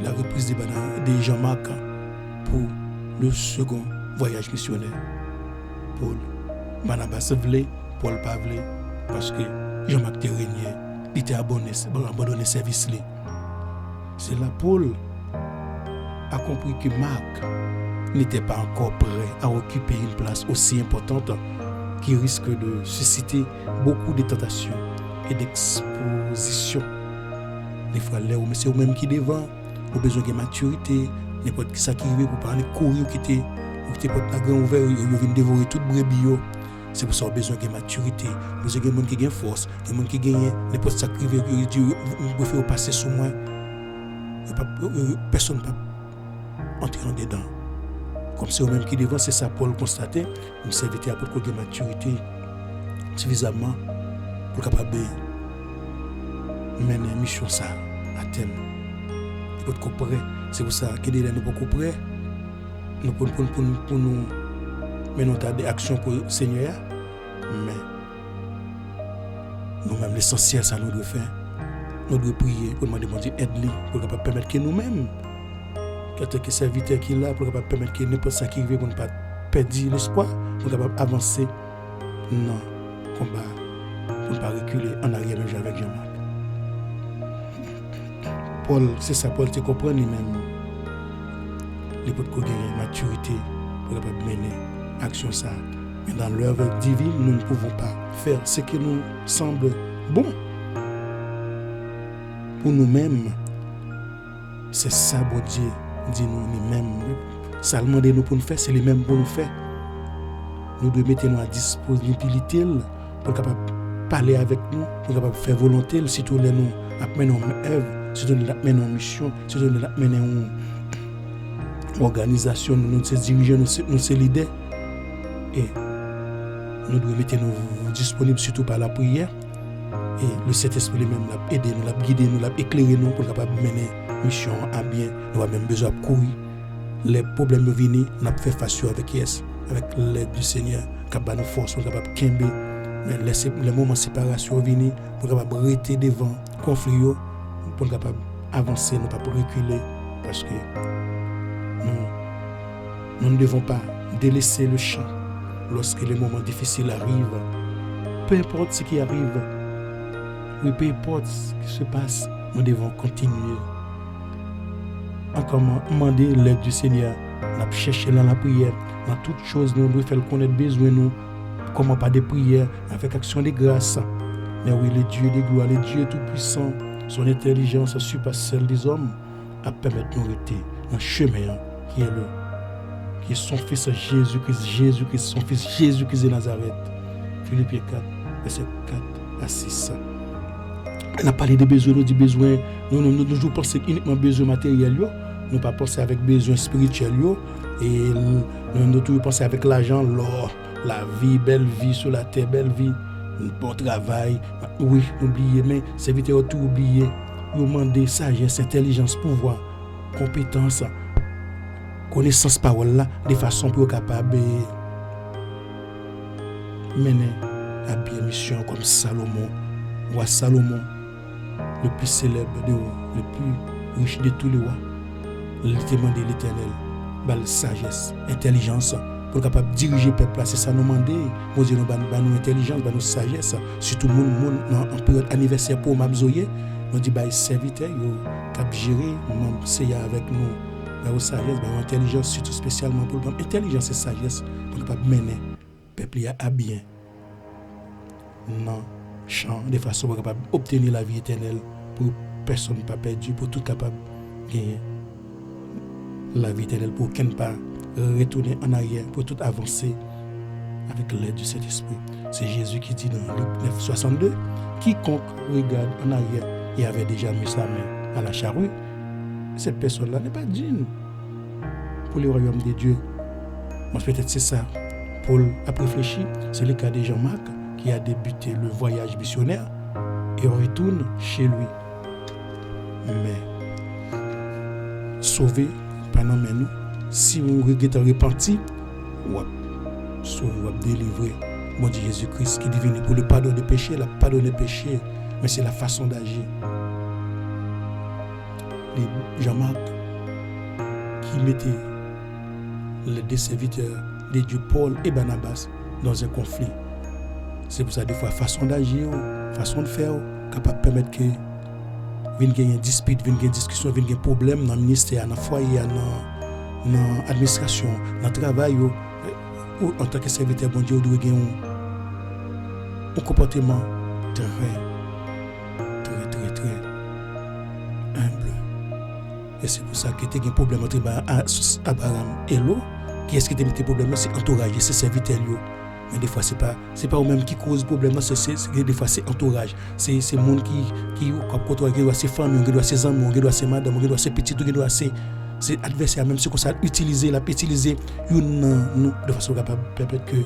La reprise de Jean-Marc pour le second voyage missionnaire. Paul, Barnabas voulait, Paul pas voulait, parce que Jean-Marc était régné, il était abandonné le service. C'est là Paul a compris que Marc n'était pas encore prêt à occuper une place aussi importante qui risque de susciter beaucoup de tentations et d'exposition. Des fois, c'est eux-mêmes qui devant, au besoin de maturité, n'importe qui ça qui arrive pour parler, courir, quitter, ou quitter porte la grande ouverte, ils viennent dévorer toute brebis. C'est pour ça qu'on a besoin de maturité, besoin de gens qui ont force, de gens qui gagnent, n'importe qui ça qui arrive, ils préfèrent passer sous moi. Personne ne peut entrer en dedans. Comme c'est eux-mêmes qui devant, c'est ça Paul constater, une serviteur pour côté maturité suffisamment pour capable mener une mission ça à terme. Il faut être prêt. C'est pour ça que nous sommes beaucoup prêts. Nous pour nous mener des actions pour le Seigneur, mais nous-mêmes l'essentiel ça nous doit faire. Nous devons prier pour demander bon Dieu aide-lui pour capable permettre que nous-mêmes Quand que serviteur qui est là pour capable permettre que n'importe ça qui arrive pour ne pas perdre l'espoir, pour capable avancer dans le combat, pour ne pas reculer en arrière même avec Jean-Marc. Paul, c'est ça, Paul te comprend lui-même. Les potes qui ont maturité pour capable mener action ça. Mais dans l'œuvre divine, nous ne pouvons pas faire ce qui nous semble bon. Pour nous-mêmes, c'est ça, bon Dieu, dit-nous nous-mêmes. Ça demande nous pour nous faire, c'est les mêmes pour nous faire. Nous devons mettre nous à disponibilité pour capable parler avec nous, pour capable faire volonté, si tous les nous mener en œuvre, si tous les mener en mission, si tous les mener en organisation, nous sommes dirigeants, nous sommes leaders. Et nous devons mettre nous disponibles surtout par la prière. Et le Saint-Esprit lui-même l'a aidé, nous l'a guidé, nous l'a éclairé nous pour capable mener mission à bien. Nous avons même besoin de courir. Les problèmes viennent, nous avons fait face avec l'aide du Seigneur, qui nous force pour capable camber. Les moments de séparation viennent pour capable rester devant le conflit, pour capable avancer, ne pas reculer, parce que nous ne devons pas délaisser le champ lorsque les moments difficiles arrivent. Peu importe ce qui arrive, oui, peu importe ce qui se passe, nous devons continuer. Encore demander l'aide du Seigneur, nous chercher dans la prière, dans toutes choses, nous devons faire connaître besoin nous, comment pas de prière, avec action de grâce. Mais oui, le Dieu de gloire, le Dieu tout-puissant, son intelligence surpasse celle des hommes, à permettre de nous rester dans le chemin qui est son fils Jésus-Christ, son fils Jésus-Christ de Nazareth. Philippiens 4, verset 4 à 6. On a parlé des besoins, nous dit besoins, nous toujours penser uniquement besoins matériels, nous pas penser avec besoins spirituels, et nous toujours penser avec l'argent, l'or, la vie, belle vie sur la terre, belle vie, bon travail. Oui, oubliez, mais serviteur tout oublié. Vous demandez sagesse, intelligence, pouvoir, compétence, connaissance parole là, de façon pour capable mener à bien mission comme Salomon, roi Salomon, le plus célèbre de rois, le plus riche de tous les rois. Il demandait l'Éternel, belle sagesse, intelligence, pour capable diriger le peuple. C'est ça nous demander. Nous disons nous intelligence, nous sagesse, surtout monde en période anniversaire pour m'absoyer. Nous dit serviteur cap gérer, c'est avec nous. Nous sagesse, intelligence surtout spécialement pour le intelligence et sagesse pour capable mener le peuple à bien. Non, champ de façon pour capable obtenir la vie éternelle pour personne pas perdu, pour tout capable gagner la vie éternelle, pour qu'elle ne pas retourner en arrière, pour tout avancer avec l'aide du Saint-Esprit. C'est Jésus qui dit dans Luc 9, 62, quiconque regarde en arrière et avait déjà mis sa main à la charrue, cette personne-là n'est pas digne pour le royaume de Dieu. Moi, peut-être c'est ça. Paul a réfléchi, c'est le cas de Jean-Marc qui a débuté le voyage missionnaire et on retourne chez lui. Mais sauvé pendant nous, si vous regrettez repenti, vous sauvé, vous délivré. Mon Dieu Jésus-Christ qui est venu pour le pardon des péchés, la pardon des péchés, mais c'est la façon d'agir. Jean-Marc qui mettait les deux serviteurs de Dieu, Paul et Barnabas, dans un conflit. C'est pour ça des fois façon d'agir, façon de faire, capable de permettre que vienne gagner une dispute, vienne gagner une discussion, vienne gagner un problème dans le ministère, dans le foyer, dans l'administration, dans le travail. En tant que serviteur, bon Dieu, vous devez gagner un comportement très humble. Et c'est pour ça que tu as un problème entre Abraham et l'eau. Qui est-ce qui t'a mis tes problèmes? C'est entourage, c'est serviteur. Mais des fois, c'est pas eux-mêmes qui causent le problème, des fois, c'est entourage. C'est le monde qui doit ses familles, qui doit ses amis, qui doit ses madames, qui doit ses petits, qui doit ses adversaires, même si on s'est utilisé, nous, de façon capable de permettre que le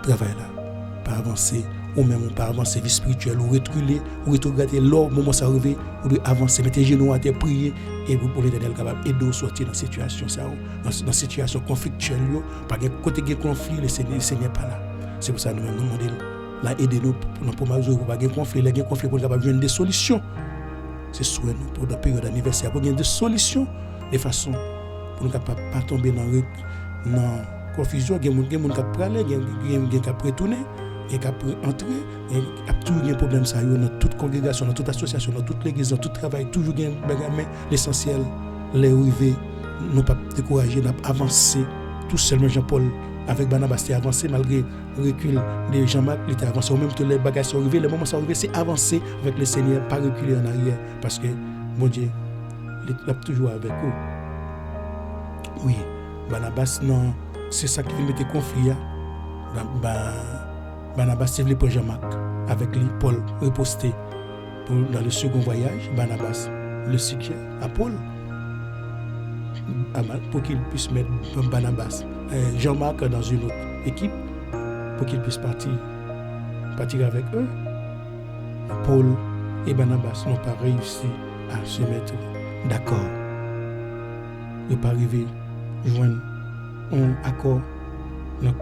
travail là, pas avancer, ou même pas avancer vie spirituelle, ou reculer, ou rétrograder, lors du moment ça arrive, ou de avancer, mettre les genoux à terre, prier, et vous pour l'Éternel capable d'aider à sortir dans cette situation, dans situation conflictuelle, parce que côté de conflit, le Seigneur n'est pas là. C'est pour ça que nous demandons là, aider-nous pour pas de conflit, les conflits pour capable de des solutions. C'est souhait nous pour la période d'anniversaire, pour gagner des solutions de façon pour ne pas tomber dans confusion. Il y a des gens qui peuvent parler, il y a des gens qui peuvent retourner, il y a des gens qui peuvent entrer. Il y a toujours un problème ça, dans toute congrégation, dans toute association, dans toute l'église, dans tout travail, toujours il y a un bagage, mais l'essentiel, les arriver, nous pas décourager, nous avancer. Tout seul, Jean-Paul, avec Barnabas, c'est avancé malgré le recul de Jean-Marc, il était avancé. Au même temps, les bagages sont arrivés, les moments sont arrivés, c'est avancer avec le Seigneur, pas reculer en arrière. Parce que, mon Dieu, il est toujours avec eux. Oui, Barnabas, non, c'est ça qui veut mettre conflit. Barnabas, c'est le pour Jean-Marc, avec lui, Paul, reposté dans le second voyage. Barnabas, le succès à Paul, pour qu'il puisse mettre Barnabas, Jean-Marc dans une autre équipe, pour qu'il puisse partir avec eux. Paul et Barnabas n'ont pas réussi à se mettre d'accord. Ils n'ont pas arrivé à joindre un accord dans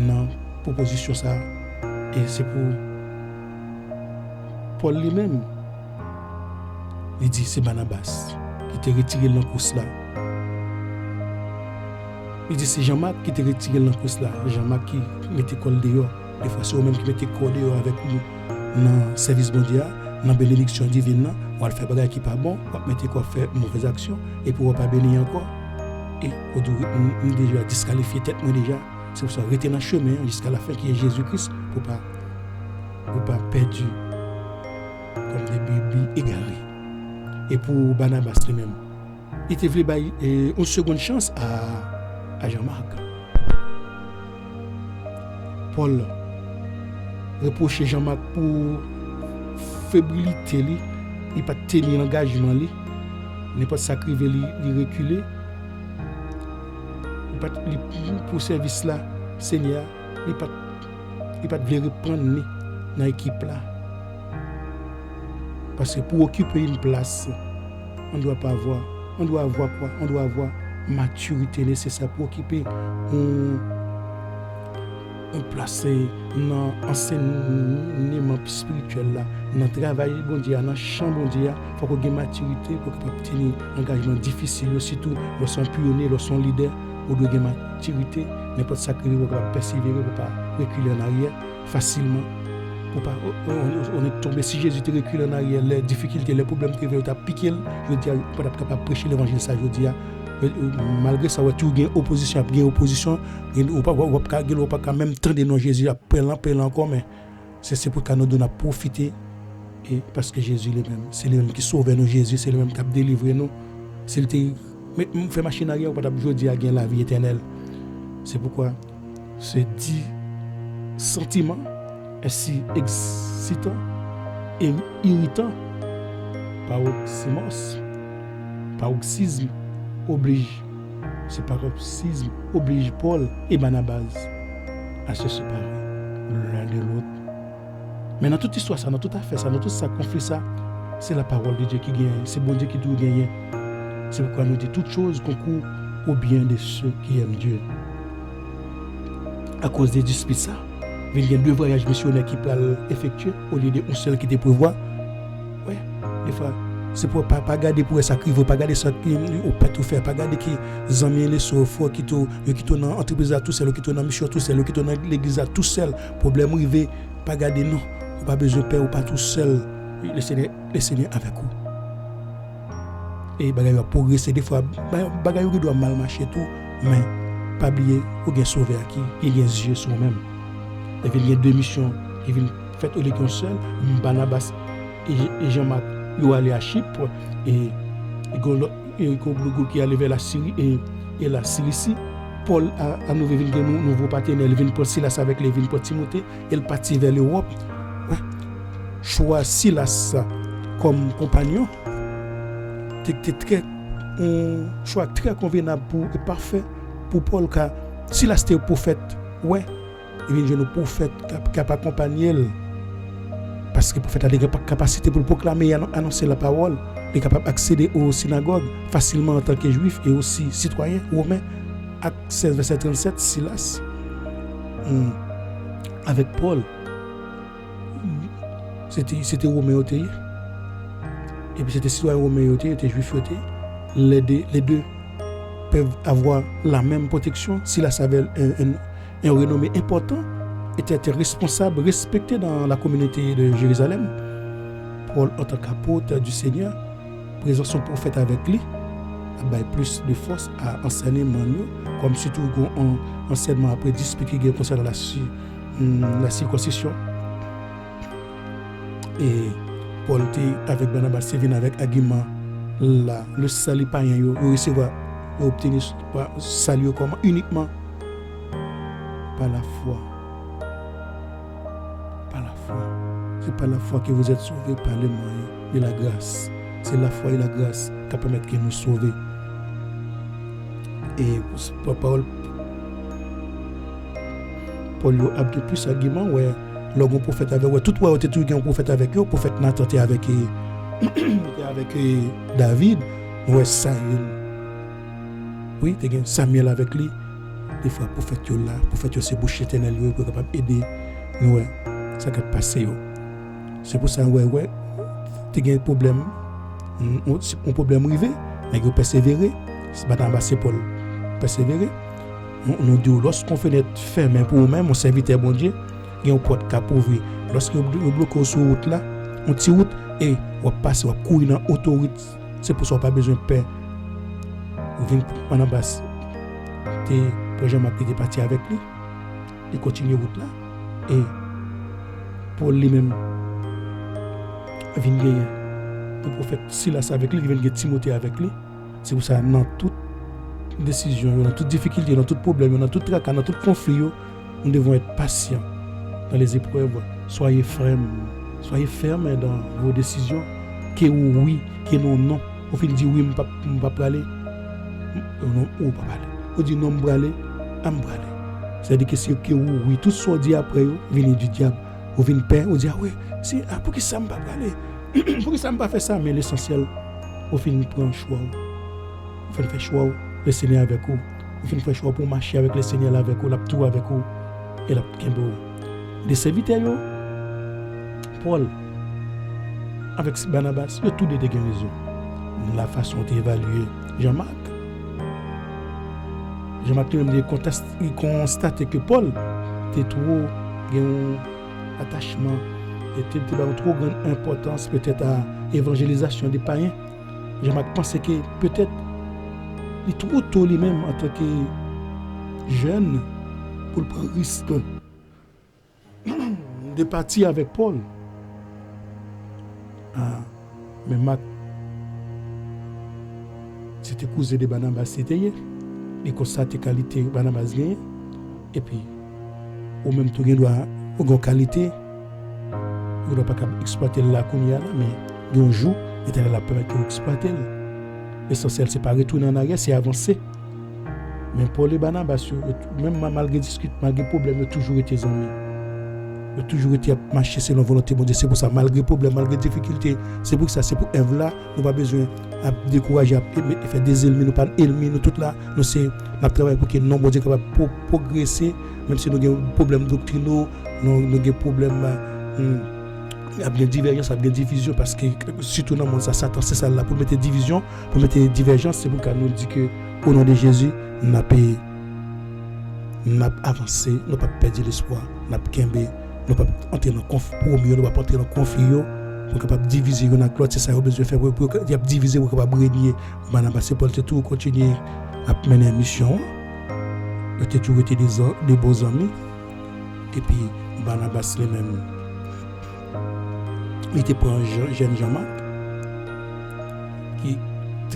la proposition ça. Et c'est pour Paul lui-même. Il dit c'est Barnabas qui t'a retiré dans la course là. Il dit c'est Jean-Marc qui t'a retiré dans la course là. Jean-Marc qui mettait col dehors. Des fois c'est eux-mêmes qui mettaient col dehors avec nous dans le service mondial, dans la bénédiction divine. On va faire des choses qui ne sont pas bon, on va mettre quoi faire mauvaise action et pour ne pas bénir encore. Et on doit déjà disqualifier tête moi déjà. C'est pour ça rester dans le chemin jusqu'à la fin qui est Jésus-Christ pour pas perdre comme des bébés égarés. Et pour Barnabas lui-même, il te voulait donner une seconde chance à Jean-Marc. Paul reprochait Jean-Marc pour fébrilité, il n'a pas tenu l'engagement, il n'a pas sacrifié, il reculé. Pour ce service là, Seigneur, il n'a pas voulu reprendre dans l'équipe là. Parce que pour occuper une place, on doit avoir quoi? On doit avoir maturité nécessaire pour occuper une place dans l'enseignement spirituel là, dans le travail bon Dieu, dans le champ bon Dieu, il faut qu'on ait maturité pour qu'on puisse tenir un engagement difficile, surtout lorsqu'on est pionnier, lorsqu'on est leader. Ou de maturité, n'importe sacrifice pour persévérer, pour ne pas reculer en arrière facilement. On est tombé, si Jésus te recule en arrière, les difficultés, les problèmes que tu as piqué, je veux dire, on n'est pas capable de prêcher l'évangile, ça, je veux dire, malgré ça, tu as une opposition, on ne peut pas même tendre non Jésus, après encore, mais c'est pour qu'on nous donne à profiter, et parce que Jésus lui-même, c'est lui-même qui sauve nous, Jésus, c'est lui-même qui a délivré nous, c'est lui mais on fait machine arrière pour aujourd'hui à gagner la vie éternelle. C'est pourquoi ce dit sentiment est si excitant et irritant. Paroxysme oblige. Ce paroxysme oblige Paul et Barnabas à se séparer l'un de l'autre. Mais dans toute histoire, ça, dans toute affaire, ça, dans tout ça, conflit ça, c'est la parole de Dieu qui gagne. C'est bon Dieu qui tout gagne. C'est pourquoi nous disons toutes choses concourent au bien de ceux qui aiment Dieu. À cause des disputes, ça, il y a 2 voyages missionnaires qui peuvent effectuer au lieu d'un seul qui te prévoit. Oui, des fois, c'est pour ne pas garder pour ça, il ne faut pas garder ça, il ne faut pas tout faire, pas garder qui amis les sauves, qui sont dans l'entreprise tout seul, qui sont dans la mission tout seul, qui sont dans l'église tout seul. Problème arrivé, pas garder non, pas besoin de peur, ou pas tout seul. Le Seigneur avec vous. Et bagaille va progresser des fois bagaille doit mal marcher tout mais pas oublier ou bien sauver qui il y a yeux sur même et il y a 2 missions qui viennent faites au l'équipe seul Barnabas et Jean-Marc ils aller à Chypre et qui aller vers la Syrie et la Cilicie. Paul a nouveau partenaire, il vient pour Silas avec les vins pour Timothée, il partit vers l'Europe. Ouais. Choix Silas comme compagnon. C'était un choix très convenable et parfait pour Paul, car si là c'était un prophète, ouais, il vient un prophète qui a accompagné, parce que le prophète a des capacités pour proclamer et annoncer la parole, il est capable d'accéder aux synagogues facilement en tant que juif et aussi citoyen romain. Acte 16, verset 37, Silas, avec Paul, c'était romain. Et puis c'était citoyen romain, était juif, les deux peuvent avoir la même protection si la avait un renommé important, était responsable, respecté dans la communauté de Jérusalem. Paul, en tant qu'apôtre du Seigneur, présent son prophète avec lui, a plus de force à enseigner Manu, comme surtout un enseignement après d'expliquer concernant la circoncision. Et Paul était avec Barnabas, il vient avec argument le salut païen, il recevoir, il obtenir salut comment uniquement par la foi. Par la foi. C'est par la foi que vous êtes sauvés par les moyens de la grâce. C'est la foi et la grâce qui permettent de nous sauver. Et Paul a dit plus d'arguments, ouais, le prophète avec eux, tout un prophète avec eux, le prophète Nathan était avec David, ouais, Samuel. Oui, tu as Samuel avec lui. Des fois, le prophète là, le prophète c'est bouche éternelle, il est capable d'aider. Ouais, ça va passer. C'est pour ça, ouais, tu as un problème, un problème arrivé, mais il persévérer. C'est Paul. Persévérer. On dit lorsqu'on fait notre ferme pour nous-mêmes, on serviteur bon Dieu, il y a un porte cap ouvrir. Lorsqu'on bloque sur la route là, on tire route et on passe, on courir dans l'autoroute. C'est pour ça qu'on n'a pas besoin de paix. On vient en bas. Le Jean-Marc était parti avec lui. Il continue la route là. Et pour lui-même, il vient gagner. Le prophète Silas avec lui, il vient gagner Timothée avec lui. C'est pour ça, dans toute décision, dans toute difficulté, dans tout problème, dans tout tracas, dans tout conflit, nous devons être patients dans les épreuves. Soyez fermes dans vos décisions. Que oui, que non. Au fin dit oui, je ne vais pas aller. Non, je ne vais pas aller. On dit non, je vais aller. C'est-à-dire que c'est que oui, tout ce qu'on dit après, vient du diable. On vient peur, on dit ah oui, pour qui ça ne va pas aller? Pour qui ça ne va pas faire ça? Mais l'essentiel, on finit prendre un choix. On fait le choix, le Seigneur avec vous. On fait le choix pour marcher avec le Seigneur avec vous, la tout avec vous. Et la kembo. Les serviteurs, Paul, avec Barnabas, il y a tout des raisons. La façon d'évaluer Jean-Marc. Jean-Marc il constate que Paul était trop un attachement, était trop grande importance peut-être à l'évangélisation des païens. Jean-Marc pensait que peut-être il est trop tôt lui-même en tant que jeune pour le prendre risque de partir avec Paul. Mais Marc, c'était cousin de Barnabas, c'était il constate les qualités de Barnabas gagne. Et puis, au même temps, il doit avoir qualité. Il ne doit pas exploiter la Kounia, mais un jour, il est là pour exploiter. L'essentiel, ce n'est pas retourner en arrière, c'est avancer. Mais pour les Barnabas, même malgré discute, malgré problème, il a toujours été amis. Il a toujours été marché selon la volonté de Dieu. C'est pour ça, malgré problème, malgré difficulté, c'est pour ça, c'est pour Ève là, nous n'avons pas besoin de décourager, de faire des ennemis, nous pas ennemis, nous tout là, nous travaillons pour que nous soyons capables de progresser, même si nous avons des problèmes doctrinaux, nous avons des problèmes. Il y a des divergences, il y a des divisions, parce que surtout dans le monde, Satan, c'est ça là, pour mettre division, pour mettre divergence, c'est pourquoi nous dit que au nom de Jésus, nous avons avancé, nous n'avons pas perdu l'espoir, nous n'avons pas nous ne pouvons pas entrer dans le conflit, nous ne pouvons pas entrer dans le conflit, pour capable diviser dans l'autre, c'est ça qu'on a besoin de faire, pour diviser, pour capable régner. Barnabas et Paul, c'est tout continuer à mener une mission. Ils ont toujours été des bons amis. Et puis, Barnabas lui-même, il était pour un jeune Jean-Marc,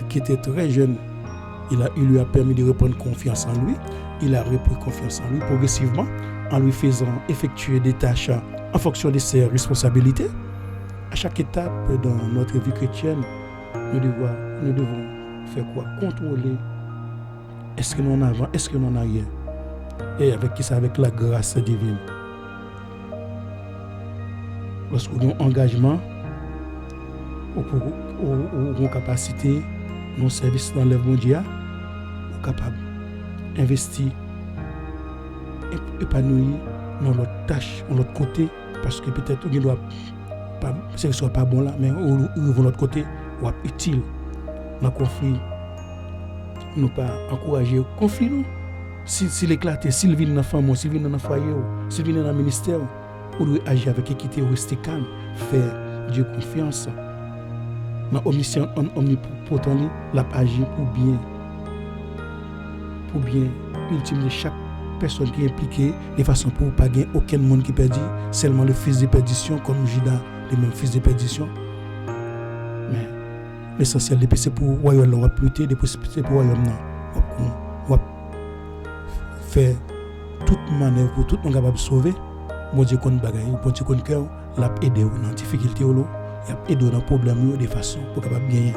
qui était très jeune. Il lui a permis de reprendre confiance en lui. Il a repris confiance en lui progressivement, en lui faisant effectuer des tâches en fonction de ses responsabilités. À chaque étape dans notre vie chrétienne, nous devons faire quoi? Contrôler. Est-ce que nous en avons? Est-ce que nous en arrière? Et avec qui ça? Avec la grâce divine. Lorsqu'on a un engagement, ou capacité, nos services dans l'œuvre mondiale, on est capable d'investir, épanouir dans notre tâche, dans notre côté, parce que peut-être on ne doit pas, ce ne soit pas bon là, mais de notre côté, on est utile dans le conflit nous pas encourager conflit nous. S'il éclate, s'il vient dans la famille, s'il vient dans le foyer, s'il vient dans le ministère, on doit agir avec équité, rester calme, faire Dieu confiance. Dans l'omniscient omnipotent, l'a agir pour bien ultimer chaque personne qui est impliquée, de façon pour ne pas gagner aucun monde qui perdit, seulement le fils de perdition, comme Judas, le même fils de perdition. Mais l'essentiel, c'est pour le royaume, on va lutter, c'est pour le royaume, on va faire toute manœuvre pour tout le monde capable de sauver. Bon Dieu qu'on bagaille, bon Dieu qu'on cœur, l'a aider dans la difficulté, il a aidé dans le problème de façon pour capable gagner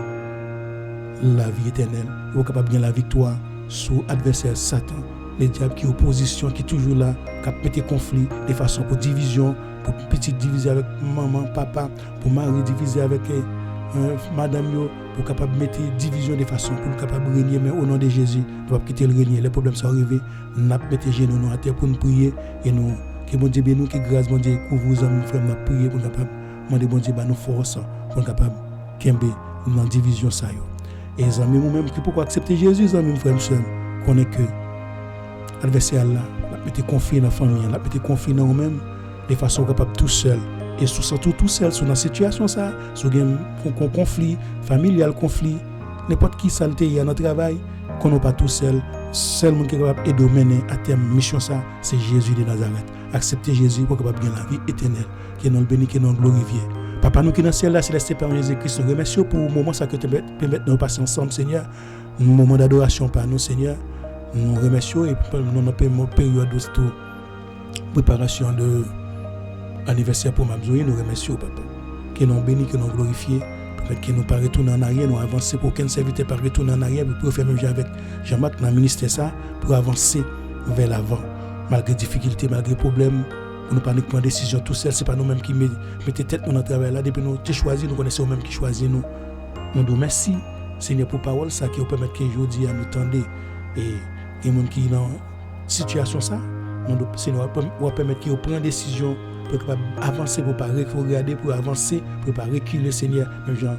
la vie éternelle, pour capable gagner la victoire sur l'adversaire Satan, les diables qui opposition, qui est toujours là, qui mettent conflit de façon pour division, pour petite diviser avec maman, papa, pour mari diviser avec madame yo, pour capable mettre division de façon pour capable régner, mais au nom de Jésus, nous va quitter le régner. Les problèmes sont arrivés, nous mettons genoux à terre pour nous prier et nous que bon Dieu bénisse, que grâce bon Dieu couvre vos amis frères, nous prier pour capable demander bon Dieu nous force pour capable kembe dans division ça yo. Et les amis nous-mêmes qui pourquoi accepter Jésus, les amis frères sœurs, connaît que l'adversaire là, mettre conflit dans la famille, mettre conflit dans nous-mêmes de façon capable tout seul. Et surtout tout seul sur la situation ça, sur un conflit familial, conflit, n'importe qui saleté il y a dans le travail, qu'on n'est pas tout seul. Seul monde qui est capable de mener à terme mission ça, c'est Jésus de Nazareth. Accepter Jésus pour capable gagner la vie éternelle, qui est dans le béni, qui est dans le glorifié. Papa nous qui est dans le ciel là, céleste Père Jésus-Christ, nous remercions pour le moment ça que tu permets de nous passer ensemble, Seigneur. Un moment d'adoration par nous, Seigneur. Nous remercions et nous avons une période de préparation de anniversaire pour Mabzoui, nous remercions papa. Que nous bénis, que nous glorifions, pour que nous ne pas retourner en arrière, nous avancer pour qu'un serviteur ne pas retourner en arrière, pour faire même avec Jean-Marc dans le ministère ça, pour avancer vers l'avant, malgré difficultés, malgré problèmes, pour ne pas prendre décision tout seul, c'est pas nous-mêmes qui mettons tête dans notre travail là, depuis nous avons choisi, nous connaissons nous-mêmes qui choisissent nous. Nous disons merci, Seigneur, pour parole ça qui nous permet que aujourd'hui à nous tendre et même qui dans situation ça, nous Seigneur va permettre qu'ils prennent décision pour avancer, pour ne pas regarder, pour avancer, pour ne pas reculer, Seigneur. Même Jean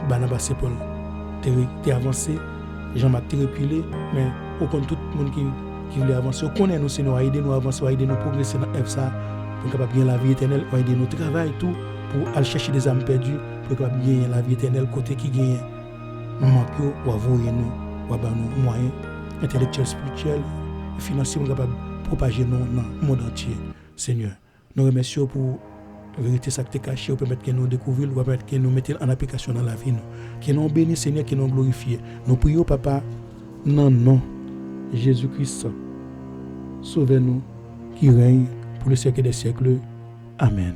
Barnabas et Paul, tu as avancé, Jean-Marc tu reculé, mais au compte tout le monde qui voulait avancer, on connaît nous, Seigneur, aider nous avancer, aider nous progresser dans ça, pour capable gagner la vie éternelle, aider nous travailler tout, pour aller chercher des âmes perdues, pour capable gagner la vie éternelle, côté qui gagne, manque, ou avoir nous, ou avoir nous moyens intellectuels, spirituels, financiers, pour capable propager nous dans le monde entier, Seigneur. Nous remercions pour la vérité ça que tu as caché, pour permettre que nous découvrions, pour permettre que nous mettions en application dans la vie. Que nous bénissons, Seigneur, que nous glorifions. Nous prions, Papa, non, non, Jésus-Christ, sauvez-nous, qui règne pour le siècle des siècles. Amen.